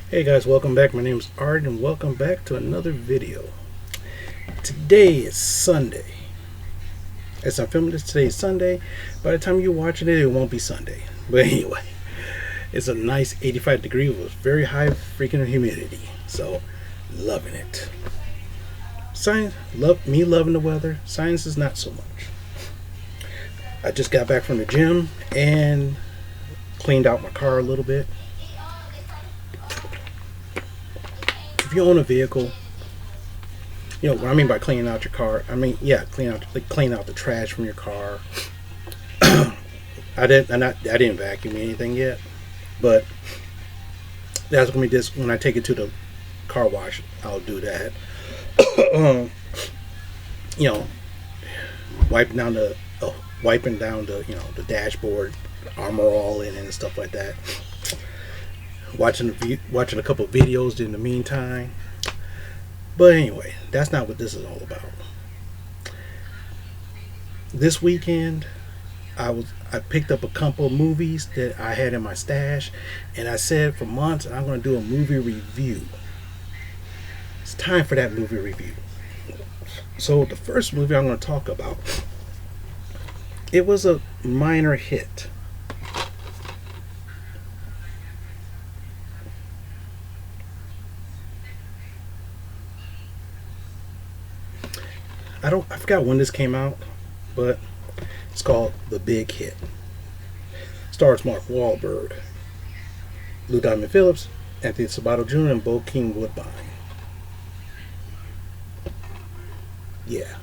Hey guys, welcome back. My name is Art and welcome back to another video. Today is Sunday. As I'm filming this, today is Sunday. By the time you're watching it, it won't be Sunday. But anyway, it's a nice 85 degrees with very high freaking humidity. So, loving it. Science, me loving the weather. Science is not so much. I just got back from the gym and cleaned out my car a little bit. If you own a vehicle, you know what I mean by cleaning out your car. I mean, yeah, clean out the trash from your car. I didn't vacuum anything yet, but that's gonna be this when I take it to the car wash. I'll do that. You know, wiping down the the dashboard, armor all in and stuff like that. Watching a couple of videos in the meantime. But anyway, that's not what this is all about. This weekend, I picked up a couple of movies that I had in my stash, and I said for months I'm going to do a movie review. It's time for that movie review. So the first movie I'm going to talk about, it was a minor hit. I forgot when this came out, but it's called The Big Hit. Stars Mark Wahlberg, Lou Diamond Phillips, Anthony Sabato Jr., and Bokeem Woodbine. Yeah.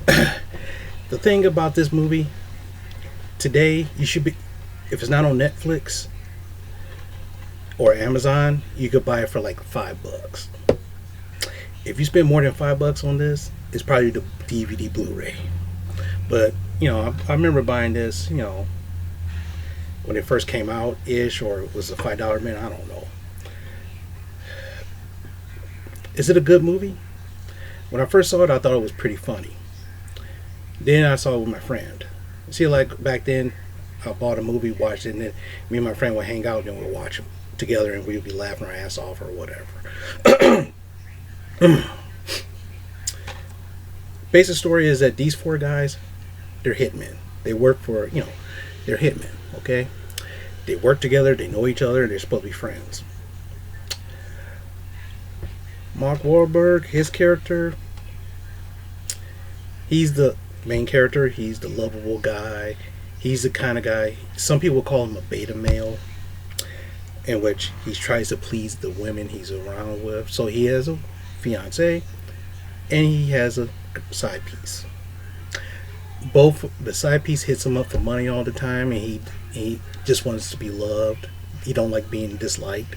The thing about this movie, today you should be, if it's not on Netflix or Amazon, you could buy it for like $5. If you spend more than $5 on this, it's probably the DVD Blu-ray. But I remember buying this, when it first came out ish, or it was a $5 man. I don't know. Is it a good movie? When I first saw it, I thought it was pretty funny. Then I saw it with my friend. See, like back then, I bought a movie, watched it, and then me and my friend would hang out and we'd watch them together, and we'd be laughing our ass off or whatever. Basic story is that these four guys, they're hitmen. They work for, they're hitmen, okay? They work together, they know each other, they're supposed to be friends. Mark Wahlberg, his character, he's the main character. He's the lovable guy. He's the kind of guy, some people call him a beta male, in which he tries to please the women he's around with. So he has a fiance and he has a side piece. Both the side piece hits him up for money all the time, and he just wants to be loved. He don't like being disliked,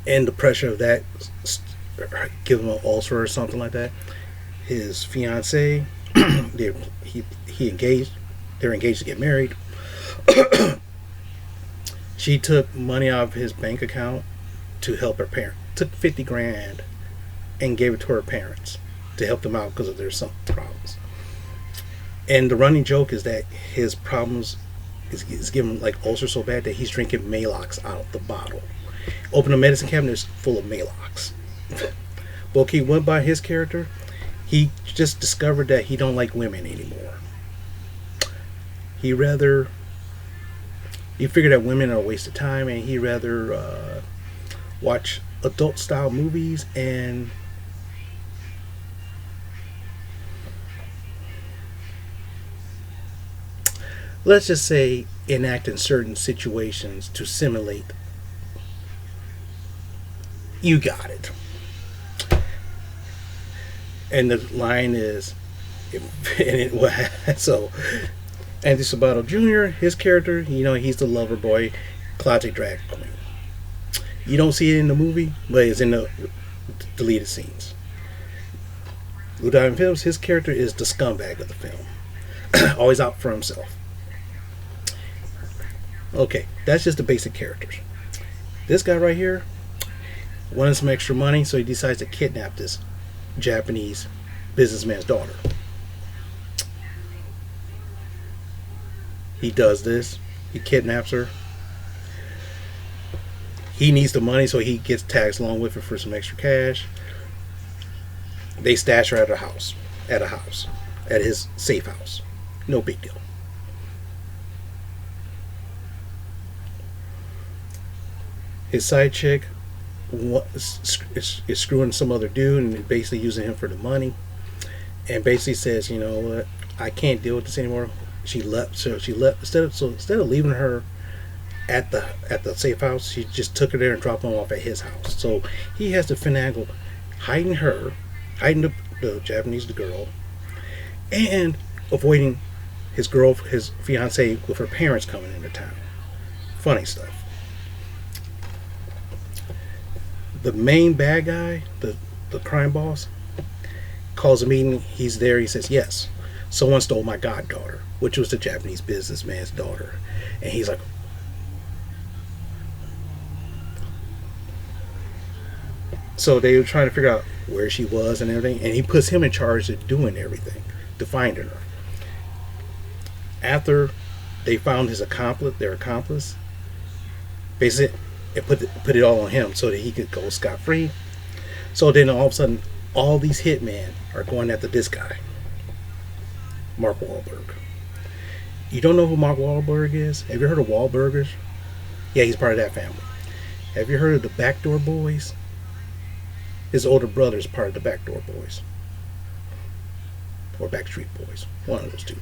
and the pressure of that give him an ulcer or something like that. His fiance, he engaged. They're engaged to get married. She took money out of his bank account to help her parents. Took 50 grand and gave it to her parents to help them out because of their some problems. And the running joke is that his problems is giving like ulcer so bad that he's drinking Maalox out of the bottle. Open a medicine cabinet, it's full of Maalox. Bokeem Woodbine, his character, he just discovered that he don't like women anymore. He figured that women are a waste of time, and he rather watch adult style movies and let's just say enact in certain situations to simulate. You got it. And the line is, so Anthony Sabato Jr., his character, he's the lover boy, closet drag queen. You don't see it in the movie, but it's in the deleted scenes. Lou Diamond Phillips, his character is the scumbag of the film. Always out for himself. Okay, that's just the basic characters. This guy right here wanted some extra money, so he decides to kidnap this Japanese businessman's daughter. He does this. He kidnaps her. He needs the money, so he gets tagged along with it for some extra cash. They stash her at a house, at his safe house. No big deal. His side chick is screwing some other dude and basically using him for the money, and basically says, you know what, I can't deal with this anymore. She left, so she left instead of leaving her at the safe house, she just took her there and dropped him off at his house. So he has to finagle hiding the Japanese girl, and avoiding his fiance with her parents coming into town. Funny stuff. The main bad guy, the crime boss, calls a meeting. He's there. He says, yes, someone stole my goddaughter, which was the Japanese businessman's daughter. And he's like, so they were trying to figure out where she was and everything, and he puts him in charge of doing everything to find her. After they found their accomplice, basically it put it all on him so that he could go scot free. So then all of a sudden, all these hitmen are going after this guy, Mark Wahlberg. You don't know who Mark Wahlberg is? Have you heard of Wahlburgers? Yeah, he's part of that family. Have you heard of the Backdoor Boys? His older brother is part of the Backdoor Boys. Or Backstreet Boys. One of those two.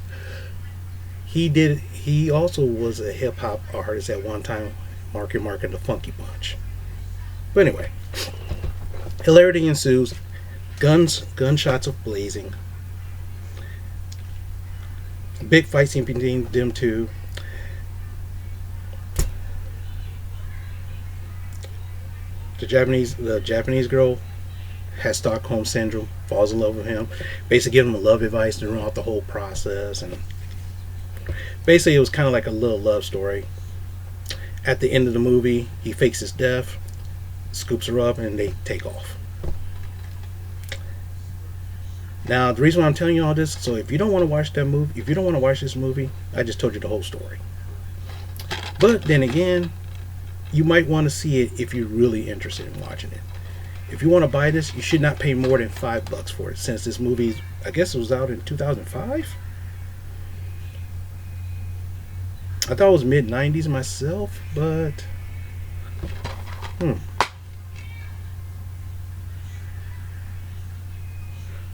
He also was a hip hop artist at one time, Mark and the Funky Bunch. But anyway, hilarity ensues. Gunshots are blazing. Big fight scene between them two. The Japanese girl has Stockholm syndrome, falls in love with him, basically give him a love advice throughout the whole process, and basically it was kind of like a little love story. At the end of the movie, he fakes his death, scoops her up, and they take off. Now, the reason why I'm telling you all this, so if you don't want to watch this movie, I just told you the whole story. But then again, you might want to see it if you're really interested in watching it. If you want to buy this, you should not pay more than $5 for it, since this movie, I guess it was out in 2005. I thought it was mid-90s myself, but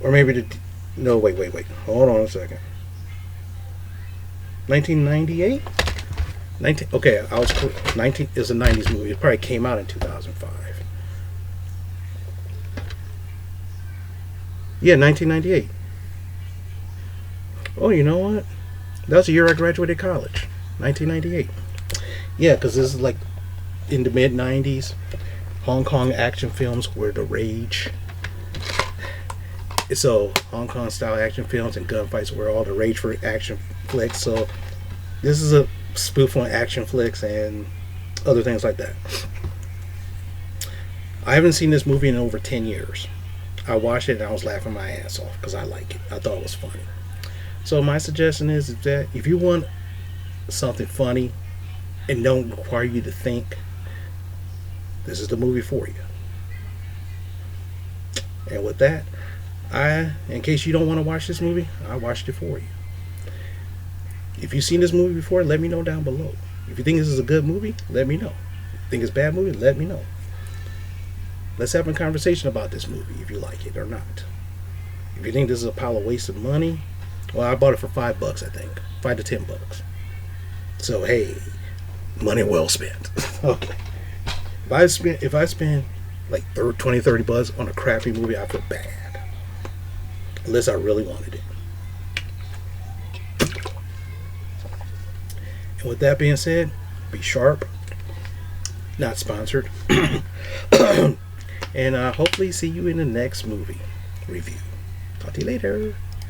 or maybe no, wait. Hold on a second. 1998? Okay, I was 19. It's a 90s movie. It probably came out in 2005. Yeah, 1998. Oh, you know what? That was the year I graduated college. 1998. Yeah, because this is like in the mid 90s. Hong Kong action films were the rage. So Hong Kong style action films and gunfights were all the rage for action flicks. So this is a spoof on action flicks and other things like that. I haven't seen this movie in over 10 years. I watched it and I was laughing my ass off because I like it. I thought it was funny. So my suggestion is that if you want something funny and don't require you to think, this is the movie for you. And with that, in case you don't want to watch this movie, I watched it for you. If you've seen this movie before, let me know down below. If you think this is a good movie, let me know. If you think it's a bad movie, let me know. Let's have a conversation about this movie, if you like it or not. If you think this is a pile of wasted money, well, I bought it for $5, I think. $5 to $10. So hey, money well spent. Okay. If I spend like $20-$30 on a crappy movie, I feel bad. Unless I really wanted it. And with that being said, be sharp. Not sponsored. And hopefully see you in the next movie review. Talk to you later.